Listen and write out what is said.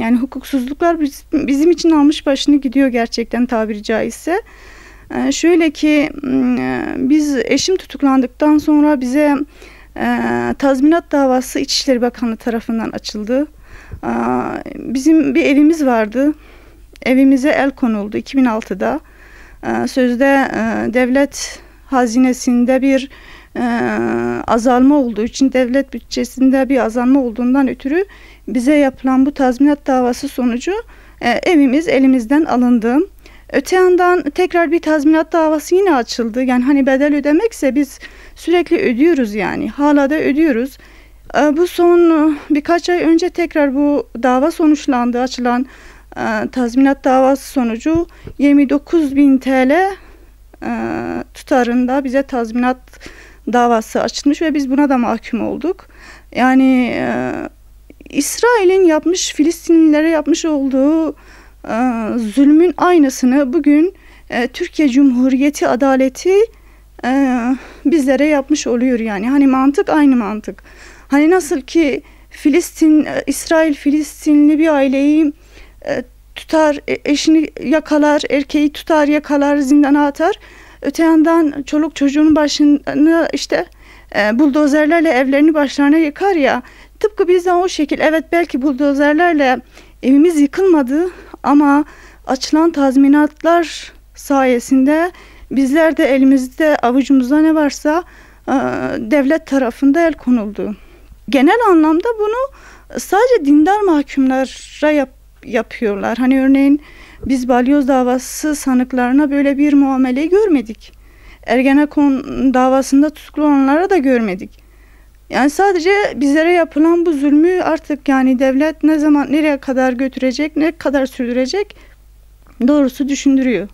Yani hukuksuzluklar bizim için almış başını gidiyor gerçekten, tabiri caizse. Şöyle ki biz eşim tutuklandıktan sonra bize tazminat davası İçişleri Bakanlığı tarafından açıldı. Bizim bir evimiz vardı. Evimize el konuldu 2006'da. Sözde devlet hazinesinde bir azalma olduğu için, devlet bütçesinde bir azalma olduğundan ötürü bize yapılan bu tazminat davası sonucu evimiz elimizden alındı. Öte yandan tekrar bir tazminat davası yine açıldı. Yani hani bedel ödemekse biz sürekli ödüyoruz yani. Hala da ödüyoruz. Bu son birkaç ay önce tekrar bu dava sonuçlandı. Açılan tazminat davası sonucu 29.000 TL tutarında bize tazminat davası açılmış ve biz buna da mahkum olduk. Yani İsrail'in yapmış, Filistinlilere yapmış olduğu zulmün aynısını bugün Türkiye Cumhuriyeti adaleti bizlere yapmış oluyor yani. Hani mantık aynı mantık. Hani nasıl ki İsrail Filistinli bir aileyi tutar, eşini yakalar, erkeği tutar, yakalar, zindana atar. Öte yandan çoluk çocuğun başını işte buldozerlerle evlerini başlarına yıkar ya. Tıpkı bizden o şekil. Evet, belki buldozerlerle evimiz yıkılmadı ama açılan tazminatlar sayesinde bizler de elimizde, avucumuzda ne varsa devlet tarafında el konuldu. Genel anlamda bunu sadece dindar mahkumlara yapıyorlar. Hani örneğin biz balyoz davası sanıklarına böyle bir muamele görmedik. Ergenekon davasında tutuklu olanlara da görmedik. Yani sadece bizlere yapılan bu zulmü artık yani devlet ne zaman nereye kadar götürecek, ne kadar sürdürecek doğrusu düşündürüyor.